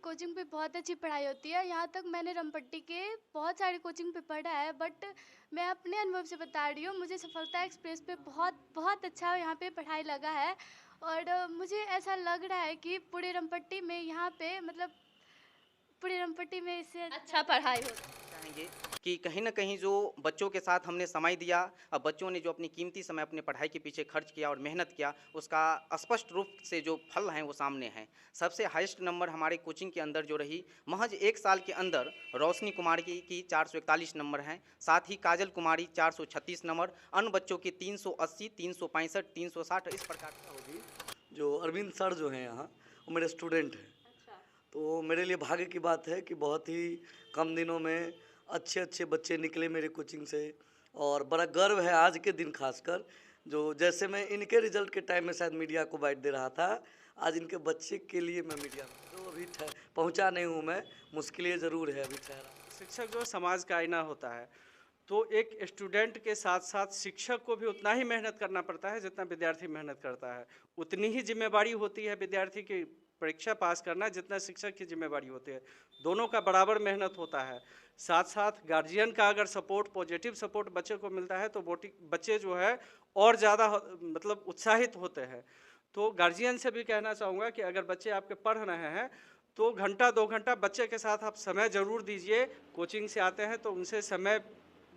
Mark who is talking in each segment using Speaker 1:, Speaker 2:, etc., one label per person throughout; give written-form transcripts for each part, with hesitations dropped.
Speaker 1: Coaching पे बहुत अच्छी पढ़ाई होती है। यहाँ तक मैंने रमपट्टी के बहुत सारे कोचिंग पे पढ़ा है, बट मैं अपने अनुभव से बता रही हूँ, मुझे सफलता एक्सप्रेस पे बहुत बहुत अच्छा यहाँ पे पढ़ाई लगा है। और मुझे ऐसा लग रहा है कि पूरे रमपट्टी में यहाँ पे मतलब पूरे रमपट्टी में इससे
Speaker 2: अच्छा पढ़ाई हो रही
Speaker 3: चाहेंगे कि कहीं न कहीं जो बच्चों के साथ हमने समय दिया, अब बच्चों ने जो अपनी कीमती समय अपने पढ़ाई के पीछे खर्च किया और मेहनत किया, उसका स्पष्ट रूप से जो फल हैं वो सामने हैं। सबसे हाईएस्ट नंबर हमारे कोचिंग के अंदर जो रही, महज़ 1 साल के अंदर रोशनी कुमार की 441 नंबर हैं, साथ ही काजल कुमारी 436 नंबर, अन्य बच्चों के 380, 365, 360 इस प्रकार से
Speaker 4: होगी। जो अरविंद सर जो हैं यहाँ, वो मेरे स्टूडेंट हैं।
Speaker 2: अच्छा।
Speaker 4: तो मेरे लिए भाग्य की बात है कि बहुत ही कम दिनों में अच्छे अच्छे बच्चे निकले मेरे कोचिंग से, और बड़ा गर्व है आज के दिन खासकर, जो जैसे मैं इनके रिजल्ट के टाइम में शायद मीडिया को बाइट दे रहा था, आज इनके बच्चे के लिए मैं मीडिया में तो अभी पहुँचा नहीं हूँ मैं, मुश्किलें ज़रूर है अभी ठहरा।
Speaker 5: शिक्षक जो समाज का आईना होता है, तो एक स्टूडेंट के साथ साथ शिक्षक को भी उतना ही मेहनत करना पड़ता है जितना विद्यार्थी मेहनत करता है। उतनी ही जिम्मेवारी होती है विद्यार्थी की परीक्षा पास करना जितना शिक्षक की जिम्मेवारी होती है। दोनों का बराबर मेहनत होता है। साथ साथ गार्जियन का अगर सपोर्ट, पॉजिटिव सपोर्ट बच्चे को मिलता है तो बच्चे जो है और ज़्यादा मतलब उत्साहित होते हैं। तो गार्जियन से भी कहना चाहूँगा कि अगर बच्चे आपके पढ़ रहे हैं तो घंटा 2 घंटा बच्चे के साथ आप समय ज़रूर दीजिए। कोचिंग से आते हैं तो उनसे समय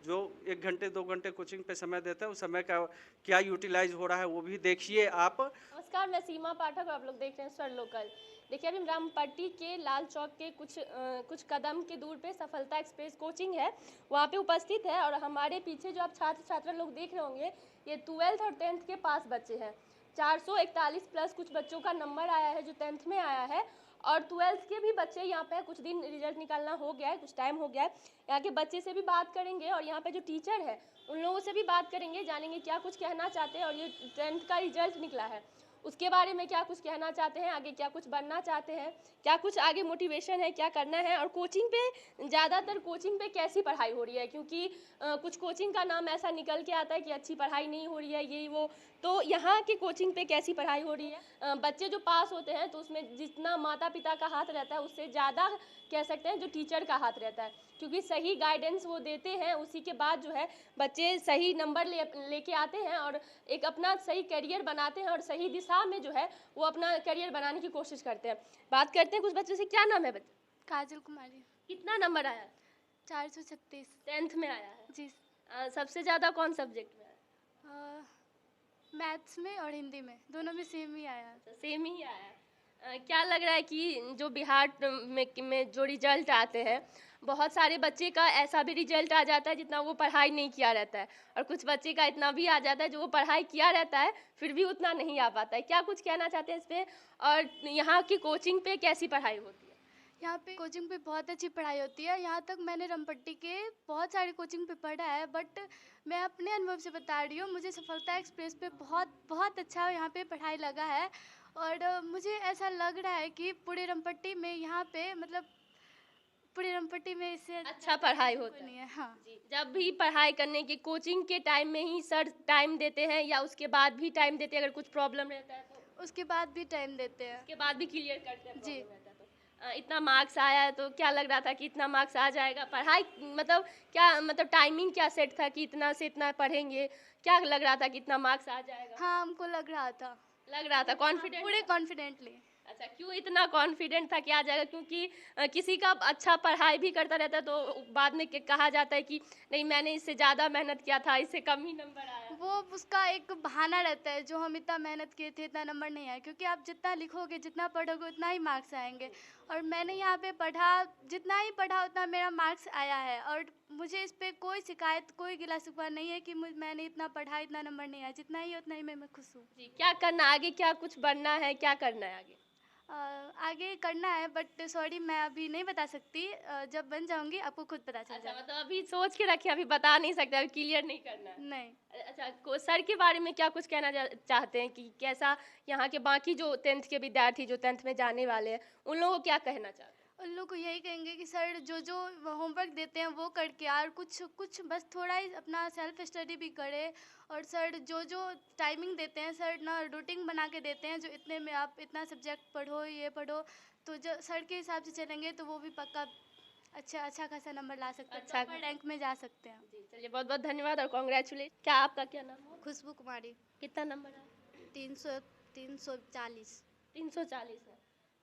Speaker 5: जो 1 घंटे 2 घंटे कोचिंग पे समय देते हैं, उस समय का क्या यूटिलाइज हो रहा है वो भी देखिए आप।
Speaker 2: नमस्कार, मैं सीमा पाठक और आप लोग देख रहे हैं स्वर लोकल। देखिए, अभी हम रामपट्टी के लाल चौक के कुछ कदम के दूर पे सफलता एक्सप्रेस कोचिंग है, वहाँ पे उपस्थित है। और हमारे पीछे जो आप छात्र छात्रा लोग देख रहे होंगे, ये 12th और 10th के पास बच्चे हैं। 441 प्लस कुछ बच्चों का नंबर आया है जो 10th में आया है, और 12th के भी बच्चे यहाँ पे कुछ दिन रिजल्ट निकालना हो गया है, कुछ टाइम हो गया है। यहाँ के बच्चे से भी बात करेंगे और यहाँ पे जो टीचर है उन लोगों से भी बात करेंगे, जानेंगे क्या कुछ कहना चाहते हैं। और ये 10th का रिजल्ट निकला है, उसके बारे में क्या कुछ कहना चाहते हैं, आगे क्या कुछ बनना चाहते हैं, क्या कुछ आगे मोटिवेशन है, क्या करना है। और कोचिंग पे ज़्यादातर कोचिंग पे कैसी पढ़ाई हो रही है, क्योंकि कुछ कोचिंग का नाम ऐसा निकल के आता है कि अच्छी पढ़ाई नहीं हो रही है, ये वो। तो यहाँ की कोचिंग पे कैसी पढ़ाई हो रही है। बच्चे जो पास होते हैं तो उसमें जितना माता पिता का हाथ रहता है उससे ज़्यादा कह सकते हैं जो टीचर का हाथ रहता है, क्योंकि सही गाइडेंस वो देते हैं, उसी के बाद जो है बच्चे सही नंबर लेके आते हैं और एक अपना सही करियर बनाते हैं और सही दिशा में जो है वो अपना करियर बनाने की कोशिश करते हैं। बात करते हैं कुछ बच्चों से। क्या नाम है बच्चे?
Speaker 1: काजल कुमारी।
Speaker 2: कितना नंबर आया?
Speaker 1: 436।
Speaker 2: 10th में आया है
Speaker 1: जी।
Speaker 2: सबसे ज़्यादा कौन सब्जेक्ट में आया?
Speaker 1: मैथ्स में और हिंदी में, दोनों में सेम ही आया।
Speaker 2: तो सेम ही आया है। क्या लग रहा है कि जो बिहार में जो रिजल्ट आते हैं, बहुत सारे बच्चे का ऐसा भी रिजल्ट आ जाता है जितना वो पढ़ाई नहीं किया रहता है, और कुछ बच्चे का इतना भी आ जाता है जो वो पढ़ाई किया रहता है फिर भी उतना नहीं आ पाता है। क्या कुछ कहना चाहते हैं इस पे, और यहाँ की कोचिंग पे कैसी पढ़ाई होती है?
Speaker 1: यहाँ पे कोचिंग पे बहुत अच्छी पढ़ाई होती है। यहाँ तक मैंने रमपट्टी के बहुत सारे कोचिंग पे पढ़ा है, बट मैं अपने अनुभव से बता रही हूँ, मुझे सफलता एक्सप्रेस पे बहुत बहुत अच्छा यहाँ पे पढ़ाई लगा है। और मुझे ऐसा लग रहा है कि पूरे रमपट्टी में यहाँ पे मतलब पूरे रमपट्टी में इससे
Speaker 2: अच्छा पढ़ाई होता
Speaker 1: नहीं
Speaker 2: है।
Speaker 1: है। हाँ
Speaker 2: जी, जब भी पढ़ाई करने की कोचिंग के टाइम में ही सर टाइम देते हैं या उसके बाद भी टाइम देते हैं? अगर कुछ प्रॉब्लम रहता है तो
Speaker 1: उसके बाद भी टाइम देते हैं।
Speaker 2: उसके बाद भी क्लियर करते हैं
Speaker 1: जी।
Speaker 2: प्रॉब्लम रहता है तो। इतना मार्क्स आया है तो क्या लग रहा था कि इतना मार्क्स आ जाएगा? पढ़ाई मतलब क्या, मतलब टाइमिंग क्या सेट था कि इतना से इतना पढ़ेंगे? क्या लग रहा था कि इतना मार्क्स आ जाएगा?
Speaker 1: हाँ, हमको लग रहा था।
Speaker 2: लग रहा था कॉन्फिडेंट?
Speaker 1: पूरे कॉन्फिडेंटली।
Speaker 2: अच्छा, क्यों इतना कॉन्फिडेंट था कि आ जाएगा? क्योंकि किसी का अच्छा पढ़ाई भी करता रहता है तो बाद में कहा जाता है कि नहीं मैंने इससे ज़्यादा मेहनत किया था, इससे कम ही नंबर आया।
Speaker 1: वो उसका एक बहाना रहता है, जो हम इतना मेहनत किए थे इतना नंबर नहीं आया, क्योंकि आप जितना लिखोगे जितना पढ़ोगे उतना ही मार्क्स आएंगे। और मैंने यहाँ पे पढ़ा, जितना ही पढ़ा उतना मेरा मार्क्स आया है। और मुझे इस पे कोई शिकायत, कोई गिला शिकवा नहीं है कि मैंने इतना पढ़ा इतना नंबर नहीं आया। जितना ही उतना ही मैं खुश हूँ।
Speaker 2: जी, क्या करना आगे, क्या कुछ बनना है, क्या करना है आगे?
Speaker 1: आगे करना है, बट सॉरी मैं अभी नहीं बता सकती। जब बन जाऊंगी आपको खुद पता चल
Speaker 2: अच्छा,
Speaker 1: जाएगा।
Speaker 2: मतलब अभी सोच के रखे, अभी बता नहीं सकते, अभी क्लियर नहीं करना है।
Speaker 1: नहीं।
Speaker 2: अच्छा, सर के बारे में क्या कुछ कहना चाहते हैं कि कैसा यहाँ के बाकी जो 10th के विद्यार्थी जो 10th में जाने वाले हैं उन लोगों को क्या कहना चाहते हैं?
Speaker 1: उन लोग को यही कहेंगे कि सर जो जो होमवर्क देते हैं वो करके यार कुछ कुछ बस थोड़ा ही अपना सेल्फ स्टडी भी करे। और सर जो जो टाइमिंग देते हैं, सर ना रूटीन बना के देते हैं, जो इतने में आप इतना सब्जेक्ट पढ़ो, ये पढ़ो। तो जो सर के हिसाब से चलेंगे तो वो भी पक्का अच्छा खासा नंबर ला सकते हैं,
Speaker 2: अच्छा
Speaker 1: टॉपर रैंक में जा सकते हैं।
Speaker 2: जी चलिए, बहुत बहुत धन्यवाद और कॉन्ग्रेचुलेट। क्या आपका क्या नाम है?
Speaker 1: खुशबू कुमारी।
Speaker 2: कितना नंबर है?
Speaker 1: 340।
Speaker 2: 340 है।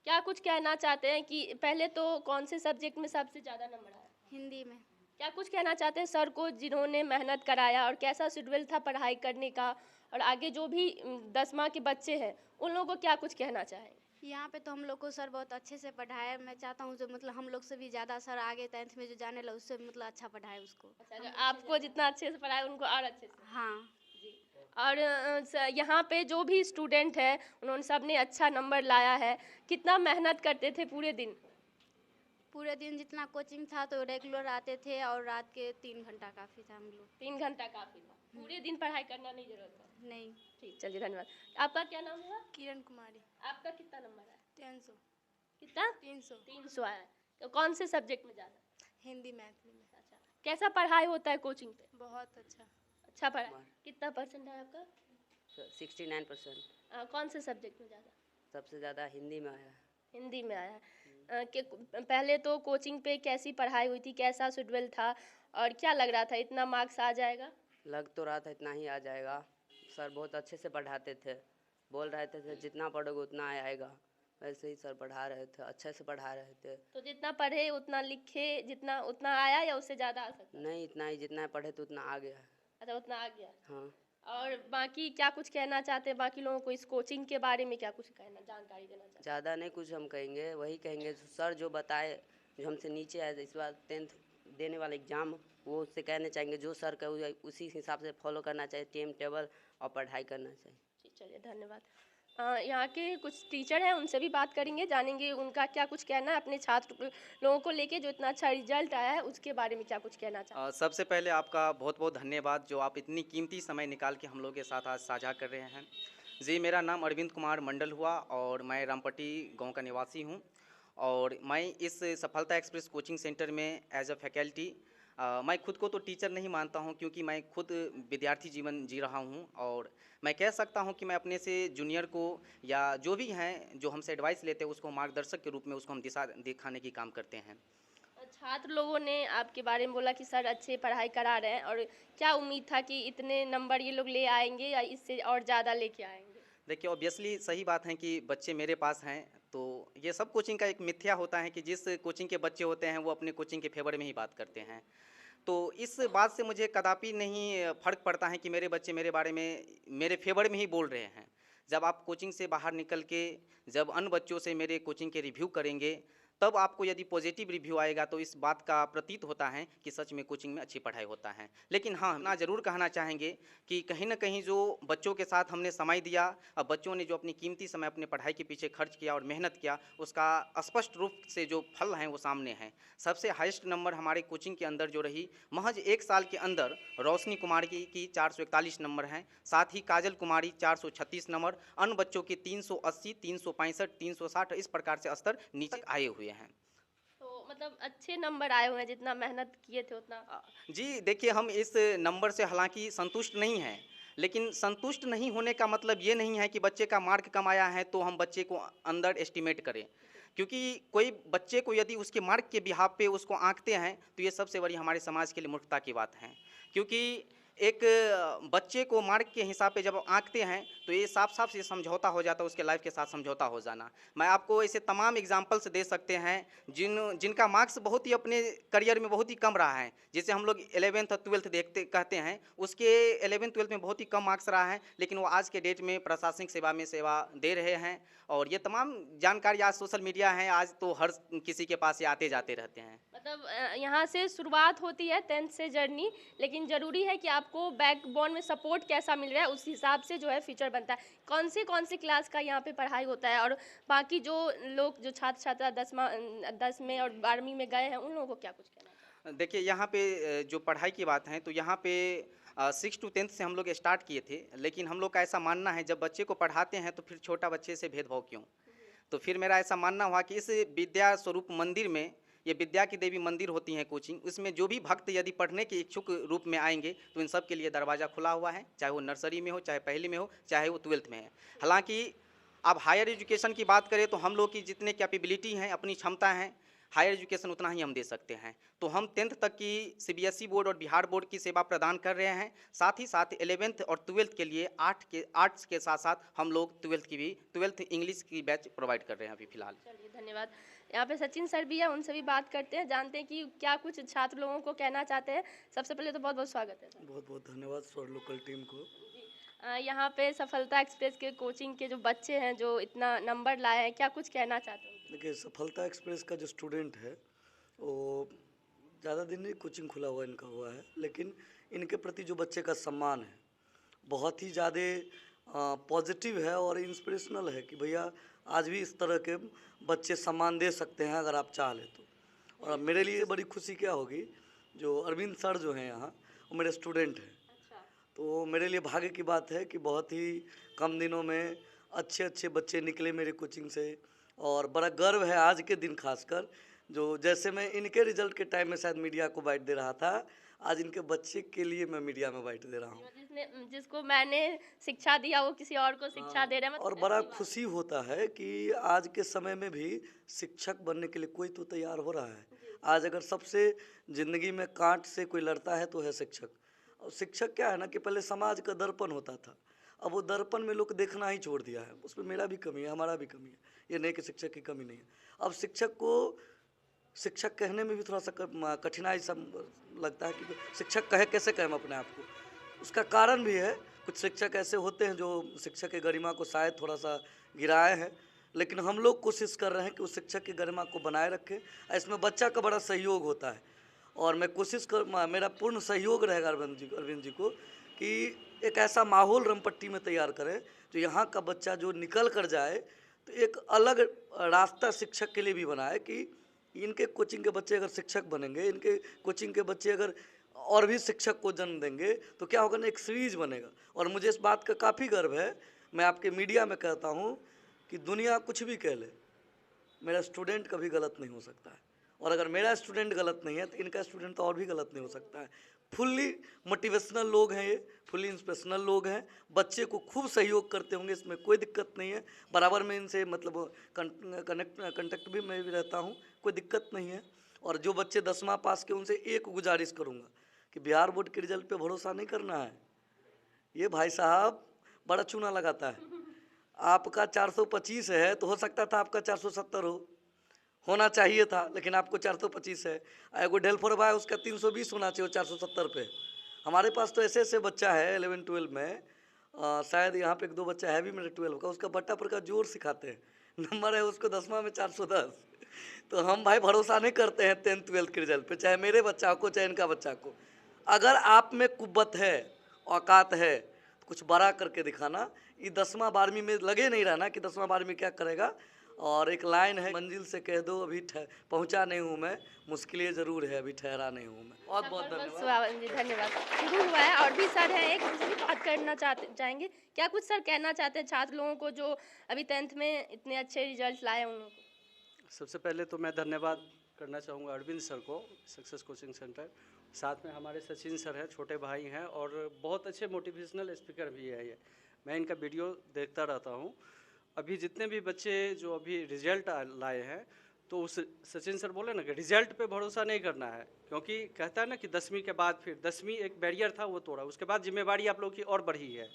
Speaker 2: क्या कुछ कहना चाहते हैं कि पहले तो कौन से सब्जेक्ट में सबसे ज़्यादा नंबर आया?
Speaker 1: हिंदी में।
Speaker 2: क्या कुछ कहना चाहते हैं सर को जिन्होंने मेहनत कराया और कैसा शेड्यूल था पढ़ाई करने का, और आगे जो भी 10वीं के बच्चे हैं उन लोगों को क्या कुछ कहना चाहेंगे?
Speaker 1: यहाँ पे तो हम लोग को सर बहुत अच्छे से पढ़ाए। मैं चाहता हूँ जो मतलब हम लोग से भी ज़्यादा सर आगे 10th में जो जाने लगे उससे मतलब अच्छा पढ़ाए उसको।
Speaker 2: अच्छा, जो आपको जितना अच्छे से पढ़ाया उनको और अच्छे से।
Speaker 1: हाँ।
Speaker 2: जी। और यहाँ पे जो भी स्टूडेंट है उन्होंने सब ने अच्छा नंबर लाया है। कितना मेहनत करते थे पूरे दिन?
Speaker 1: पूरे दिन जितना कोचिंग था तो रेगुलर आते थे और रात के 3 घंटा काफ़ी था हम लोग।
Speaker 2: 3 घंटा काफ़ी था, पूरे दिन पढ़ाई करना नहीं जरूरत है।
Speaker 1: नहीं।
Speaker 2: ठीक, चलिए धन्यवाद। आपका क्या नाम है?
Speaker 1: किरण कुमारी।
Speaker 2: आपका कितना नंबर है?
Speaker 1: 300।
Speaker 2: कितना?
Speaker 1: 300।
Speaker 2: 300 आया है। तो कौन से सब्जेक्ट में ज़्यादा?
Speaker 1: हिंदी मैथ में।
Speaker 2: अच्छा, कैसा पढ़ाई होता है कोचिंग पे?
Speaker 1: बहुत अच्छा।
Speaker 2: अच्छा पढ़ाई। कितना परसेंट है आपका?
Speaker 6: 69%।
Speaker 2: कौन से सब्जेक्ट में ज़्यादा?
Speaker 6: सबसे ज़्यादा हिंदी में आया।
Speaker 2: हिंदी में आया है। कि पहले तो कोचिंग पे कैसी पढ़ाई हुई थी, कैसा शेड्यूल था और क्या लग रहा था इतना मार्क्स आ जाएगा?
Speaker 6: लग तो रहा था इतना ही आ जाएगा। सर बहुत अच्छे से पढ़ाते थे, बोल रहे थे जितना पढ़ोगे उतना आएगा। वैसे ही सर पढ़ा रहे थे, अच्छे से पढ़ा रहे थे।
Speaker 2: तो जितना पढ़े उतना लिखे, जितना उतना आया या उससे ज़्यादा आ सकता?
Speaker 6: नहीं, इतना ही जितना पढ़े तो उतना आ गया।
Speaker 2: अच्छा, उतना आ गया।
Speaker 6: हाँ।
Speaker 2: और बाकी क्या कुछ कहना चाहते हैं बाकी लोगों को इस कोचिंग के बारे में, क्या कुछ कहना, जानकारी देना चाहते
Speaker 6: ज़्यादा नहीं कुछ हम कहेंगे, वही कहेंगे सर जो बताए, जो हमसे नीचे आए इस बार 10th देने वाला एग्ज़ाम, वो उससे कहना चाहेंगे जो सर का उसी हिसाब से फॉलो करना चाहिए, टाइम टेबल और पढ़ाई करना चाहिए।
Speaker 2: ठीक, चलिए धन्यवाद। यहाँ के कुछ टीचर हैं उनसे भी बात करेंगे, जानेंगे उनका क्या कुछ कहना है अपने छात्र लोगों को लेके जो इतना अच्छा रिजल्ट आया है उसके बारे में क्या कुछ कहना चाहते हैं।
Speaker 3: सबसे पहले आपका बहुत बहुत धन्यवाद जो आप इतनी कीमती समय निकाल के हम लोग के साथ आज साझा कर रहे हैं। जी, मेरा नाम अरविंद कुमार मंडल हुआ और मैं रामपट्टी गांव का निवासी हूं और मैं इस सफलता एक्सप्रेस कोचिंग सेंटर में एज अ फैकल्टी, मैं खुद को तो टीचर नहीं मानता हूं क्योंकि मैं खुद विद्यार्थी जीवन जी रहा हूं और मैं कह सकता हूं कि मैं अपने से जूनियर को या जो भी हैं जो हमसे एडवाइस लेते हैं उसको मार्गदर्शक के रूप में उसको हम दिशा दिखाने की काम करते हैं।
Speaker 2: छात्र लोगों ने आपके बारे में बोला कि सर अच्छे पढ़ाई करा रहे हैं, और क्या उम्मीद था कि इतने नंबर ये लोग ले आएंगे या इससे और ज़्यादा लेके आएंगे?
Speaker 3: देखिए, ऑब्वियसली सही बात है कि बच्चे मेरे पास हैं, तो ये सब कोचिंग का एक मिथ्या होता है कि जिस कोचिंग के बच्चे होते हैं वो अपने कोचिंग के फेवर में ही बात करते हैं। तो इस बात से मुझे कदापि नहीं फ़र्क पड़ता है कि मेरे बच्चे मेरे बारे में मेरे फेवर में ही बोल रहे हैं। जब आप कोचिंग से बाहर निकल के जब अन्य बच्चों से मेरे कोचिंग के रिव्यू करेंगे, तब आपको यदि पॉजिटिव रिव्यू आएगा तो इस बात का प्रतीत होता है कि सच में कोचिंग में अच्छी पढ़ाई होता है। लेकिन हाँ, ना ज़रूर कहना चाहेंगे कि कहीं न कहीं जो बच्चों के साथ हमने समय दिया और बच्चों ने जो अपनी कीमती समय अपने पढ़ाई के पीछे खर्च किया और मेहनत किया, उसका स्पष्ट रूप से जो फल हैं वो सामने हैं। सबसे हाईएस्ट नंबर हमारे कोचिंग के अंदर जो रही, महज 1 साल के अंदर रोशनी कुमारी की 441 नंबर हैं, साथ ही काजल कुमारी 436 नंबर, अन्य बच्चों के 380, 365, 360 इस प्रकार से स्तर नीचे आए हुए हैं।
Speaker 2: तो मतलब अच्छे नंबर आए हुए हैं, जितना मेहनत किए थे उतना।
Speaker 3: जी, देखिए, हम इस नंबर से हालांकि संतुष्ट नहीं हैं, लेकिन संतुष्ट नहीं होने का मतलब ये नहीं है कि बच्चे का मार्क कम आया है तो हम बच्चे को अंडर एस्टिमेट करें, क्योंकि कोई बच्चे को यदि उसके मार्क के बिहाफ पे उसको आंकते हैं तो ये सबसे बड़ी हमारे समाज के लिए मूर्खता की बात है। क्योंकि एक बच्चे को मार्क के हिसाब पे जब आंकते हैं तो ये साफ साफ से समझौता हो जाता है, उसके लाइफ के साथ समझौता हो जाना। मैं आपको ऐसे तमाम एग्जांपल्स दे सकते हैं जिनका मार्क्स बहुत ही अपने करियर में बहुत ही कम रहा है, जिसे हम लोग 11th और 12th कहते हैं, उसके 11th 12th में बहुत ही कम मार्क्स रहा है, लेकिन वो आज के डेट में प्रशासनिक सेवा में सेवा दे रहे हैं। और ये तमाम जानकारी आज सोशल मीडिया है, आज तो हर किसी के पास ये आते जाते रहते हैं।
Speaker 2: मतलब यहाँ से शुरुआत होती है 10th से जर्नी, लेकिन ज़रूरी है कि आपको बैकबोन में सपोर्ट कैसा मिल रहा है उस हिसाब से जो है फ्यूचर बनता है। कौन से क्लास का यहाँ पे पढ़ाई होता है, और बाकी जो लोग जो छात्र छात्रा 10 में और 12वीं में गए हैं उन लोगों को क्या कुछ कहना है?
Speaker 3: देखिए, यहाँ पे जो पढ़ाई की बात है तो यहाँ पे 6 to 10th से हम लोग स्टार्ट किए थे, लेकिन हम लोग का ऐसा मानना है जब बच्चे को पढ़ाते हैं तो फिर छोटा बच्चे से भेदभाव क्यों। तो फिर मेरा ऐसा मानना हुआ कि इस विद्या स्वरूप मंदिर में, ये विद्या की देवी मंदिर होती है कोचिंग, उसमें जो भी भक्त यदि पढ़ने के इच्छुक रूप में आएंगे तो इन सब के लिए दरवाज़ा खुला हुआ है, चाहे वो नर्सरी में हो, चाहे पहली में हो, चाहे वो 12th में है। हालांकि अब हायर एजुकेशन की बात करें तो हम लोग की जितने कैपेबिलिटी हैं, अपनी क्षमता हैं, हायर एजुकेशन उतना ही हम दे सकते हैं। तो हम 10th तक की सीबीएसई बोर्ड और बिहार बोर्ड की सेवा प्रदान कर रहे हैं। साथ ही साथ 11th और 12th के लिए आर्ट्स के साथ साथ हम लोग 12th इंग्लिश की बैच प्रोवाइड कर रहे हैं अभी फिलहाल।
Speaker 2: चलिए धन्यवाद। यहाँ पे सचिन सर भी है, उनसे भी बात करते हैं, जानते हैं कि क्या कुछ छात्र लोगों को कहना चाहते हैं। सबसे पहले तो बहुत बहुत स्वागत है सर।
Speaker 4: बहुत बहुत धन्यवाद स्वर लोकल टीम को।
Speaker 2: यहाँ पे सफलता एक्सप्रेस के कोचिंग के जो बच्चे हैं जो इतना नंबर लाए हैं, क्या कुछ कहना चाहते हैं?
Speaker 4: देखिए, सफलता एक्सप्रेस का जो स्टूडेंट है वो ज़्यादा दिन नहीं कोचिंग खुला हुआ इनका हुआ है, लेकिन इनके प्रति जो बच्चे का सम्मान है बहुत ही ज़्यादा पॉजिटिव है और इंस्पिरेशनल है कि भैया आज भी इस तरह के बच्चे सम्मान दे सकते हैं अगर आप चाह लें तो। और मेरे लिए बड़ी खुशी क्या होगी, जो अरविंद सर जो हैं यहाँ वो मेरे स्टूडेंट हैं, तो मेरे लिए भाग्य की बात है कि बहुत ही कम दिनों में अच्छे अच्छे बच्चे निकले मेरे कोचिंग से। और बड़ा गर्व है आज के दिन खासकर, जो जैसे मैं इनके रिजल्ट के टाइम में शायद मीडिया को बाइट दे रहा था, आज इनके बच्चे के लिए मैं मीडिया में बाइट दे रहा हूँ।
Speaker 2: जिसको मैंने शिक्षा दिया वो किसी और को शिक्षा दे रहा है,
Speaker 4: और बड़ा खुशी होता है कि आज के समय में भी शिक्षक बनने के लिए कोई तो तैयार हो रहा है। आज अगर सबसे ज़िंदगी में कांट से कोई लड़ता है तो है शिक्षक। और शिक्षक क्या है ना कि पहले समाज का दर्पण होता था, अब वो दर्पण में लोग देखना ही छोड़ दिया है। उसमें मेरा भी कमी है, हमारा भी कमी है, ये नहीं कि शिक्षक की कमी नहीं है। अब शिक्षक को शिक्षक कहने में भी थोड़ा सा कठिनाई लगता है कि शिक्षक कैसे कहें अपने आप को। उसका कारण भी है, कुछ शिक्षक ऐसे होते हैं जो शिक्षक की गरिमा को शायद थोड़ा सा गिराए हैं, लेकिन हम लोग कोशिश कर रहे हैं कि उस शिक्षक की गरिमा को बनाए रखें। इसमें बच्चा का बड़ा सहयोग होता है और मैं मेरा पूर्ण सहयोग रहेगा अरविंद जी को कि एक ऐसा माहौल रमपट्टी में तैयार करें जो यहाँ का बच्चा जो निकल कर जाए तो एक अलग रास्ता शिक्षक के लिए भी बनाए कि इनके कोचिंग के बच्चे अगर शिक्षक बनेंगे, इनके कोचिंग के बच्चे अगर और भी शिक्षक को जन्म देंगे तो क्या होगा ना, एक सीरीज बनेगा। और मुझे इस बात का काफ़ी गर्व है, मैं आपके मीडिया में कहता हूँ कि दुनिया कुछ भी कह ले, मेरा स्टूडेंट कभी गलत नहीं हो सकता है। और अगर मेरा स्टूडेंट गलत नहीं है तो इनका स्टूडेंट तो और भी गलत नहीं हो सकता है। फुल्ली मोटिवेशनल लोग हैं, ये फुल्ली इंस्पिरेशनल लोग हैं, बच्चे को खूब सहयोग करते होंगे, इसमें कोई दिक्कत नहीं है। बराबर में इनसे मतलब कंटेक्ट भी मैं भी रहता हूँ, कोई दिक्कत नहीं है। और जो बच्चे 10वां पास के उनसे एक गुजारिश करूँगा कि बिहार बोर्ड के रिजल्ट पे भरोसा नहीं करना है। ये भाई साहब बड़ा चूना लगाता है। आपका 425 है तो हो सकता था आपका 470 होना चाहिए था, लेकिन आपको 425 है। एगो ढेलफोरबा है उसका 320 होना चाहिए, 470 पे। हमारे पास तो ऐसे ऐसे बच्चा है 11-12 में, शायद यहाँ पे 1-2 बच्चा है भी मेरे 12 का, उसका बट्टा पर का जोर सिखाते हैं, नंबर है उसको 10वां में 410। तो हम भाई भरोसा नहीं करते हैं 10th-12th के रिजल्ट पे, चाहे मेरे बच्चा को चाहे इनका बच्चा को। अगर आप में कुव्वत है, औकात है, तो कुछ बड़ा करके दिखाना। ये 10वां 12वीं में लगे नहीं रहना कि 10वां 12वीं क्या करेगा। और एक लाइन है, मंजिल से कह दो अभी पहुंचा नहीं हूं मैं, मुश्किलें ज़रूर है अभी ठहरा नहीं हूं मैं। बहुत बहुत धन्यवाद।
Speaker 2: धन्यवाद। शुरू हुआ है और भी सर हैं, एक उनसे भी बात करना चाहेंगे। क्या कुछ सर कहना चाहते हैं छात्र लोगों को जो अभी 10th में इतने अच्छे रिजल्ट लाए हैं उन लोगों को?
Speaker 5: सबसे पहले तो मैं धन्यवाद करना चाहूँगा अरविंद सर को, सक्सेस कोचिंग सेंटर। साथ में हमारे सचिन सर हैं, छोटे भाई हैं और बहुत अच्छे मोटिवेशनल स्पीकर भी है ये। मैं इनका वीडियो देखता रहता हूँ। अभी जितने भी बच्चे जो अभी रिजल्ट लाए हैं, तो उस सचिन सर बोले ना कि रिजल्ट पे भरोसा नहीं करना है, क्योंकि कहता है ना कि 10वीं के बाद फिर 10वीं एक बैरियर था वो तोड़ा, उसके बाद जिम्मेवारी आप लोग की और बढ़ी है,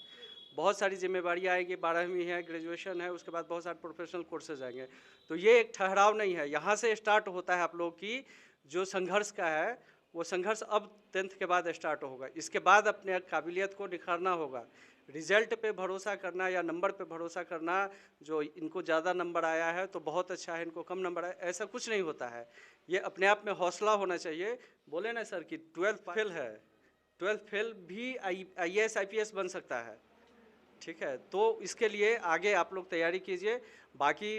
Speaker 5: बहुत सारी जिम्मेवारी आएगी। 12वीं है, ग्रेजुएशन है, उसके बाद बहुत सारे प्रोफेशनल कोर्सेज आएंगे। तो ये एक ठहराव नहीं है, यहाँ से स्टार्ट होता है आप लोग की जो संघर्ष का है, वो संघर्ष अब 10th के बाद स्टार्ट होगा। इसके बाद अपने काबिलियत को निखारना होगा। रिजल्ट पे भरोसा करना या नंबर पे भरोसा करना, जो इनको ज़्यादा नंबर आया है तो बहुत अच्छा है, इनको कम नंबर आया, ऐसा कुछ नहीं होता है। ये अपने आप में हौसला होना चाहिए। बोले ना सर कि 12th फेल है, 12th फेल भी IAS IPS बन सकता है, ठीक है। तो इसके लिए आगे आप लोग तैयारी कीजिए। बाकी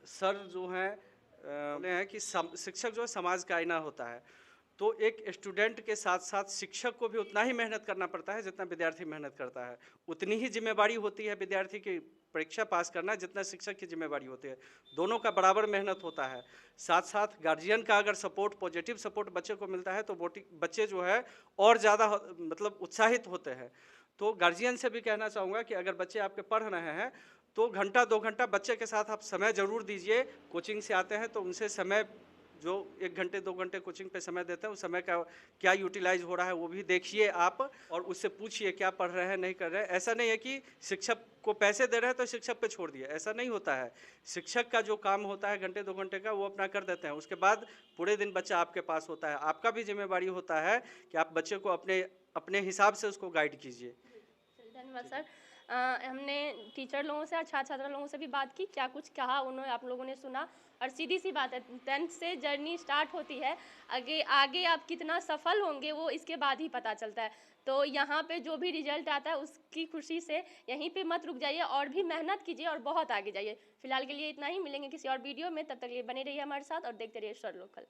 Speaker 5: सर जो हैं कि शिक्षक जो है समाज का आईना होता है, तो एक स्टूडेंट के साथ साथ शिक्षक को भी उतना ही मेहनत करना पड़ता है जितना विद्यार्थी मेहनत करता है। उतनी ही जिम्मेवारी होती है विद्यार्थी की परीक्षा पास करना जितना शिक्षक की जिम्मेवारी होती है। दोनों का बराबर मेहनत होता है। साथ साथ गार्जियन का अगर सपोर्ट, पॉजिटिव सपोर्ट बच्चे को मिलता है तो बच्चे जो है और ज़्यादा मतलब उत्साहित होते हैं। तो गार्जियन से भी कहना चाहूँगा कि अगर बच्चे आपके पढ़ रहे हैं तो घंटा 2 घंटा बच्चे के साथ आप समय ज़रूर दीजिए। कोचिंग से आते हैं तो उनसे समय जो 1 घंटे 2 घंटे कोचिंग पे समय देते हैं, उस समय का क्या यूटिलाइज़ हो रहा है वो भी देखिए आप, और उससे पूछिए क्या पढ़ रहे हैं, नहीं कर रहे हैं। ऐसा नहीं है कि शिक्षक को पैसे दे रहे हैं तो शिक्षक पे छोड़ दिए, ऐसा नहीं होता है। शिक्षक का जो काम होता है घंटे 2 घंटे का, वो अपना कर देते हैं। उसके बाद पूरे दिन बच्चा आपके पास होता है। आपका भी ज़िम्मेवारी होता है कि आप बच्चे को अपने हिसाब से उसको गाइड कीजिए।
Speaker 2: धन्यवाद सर। हमने टीचर लोगों से और छात्र छात्रा लोगों से भी बात की, क्या कुछ कहा उन्होंने, आप लोगों ने सुना। और सीधी सी बात है, 10th से जर्नी स्टार्ट होती है, आगे आगे आप कितना सफल होंगे वो इसके बाद ही पता चलता है। तो यहाँ पे जो भी रिजल्ट आता है उसकी खुशी से यहीं पे मत रुक जाइए और भी मेहनत कीजिए और बहुत आगे जाइए। फिलहाल के लिए इतना ही, मिलेंगे किसी और वीडियो में, तब तक के लिए बने रहिए हमारे साथ और देखते रहिए स्वर लोकल।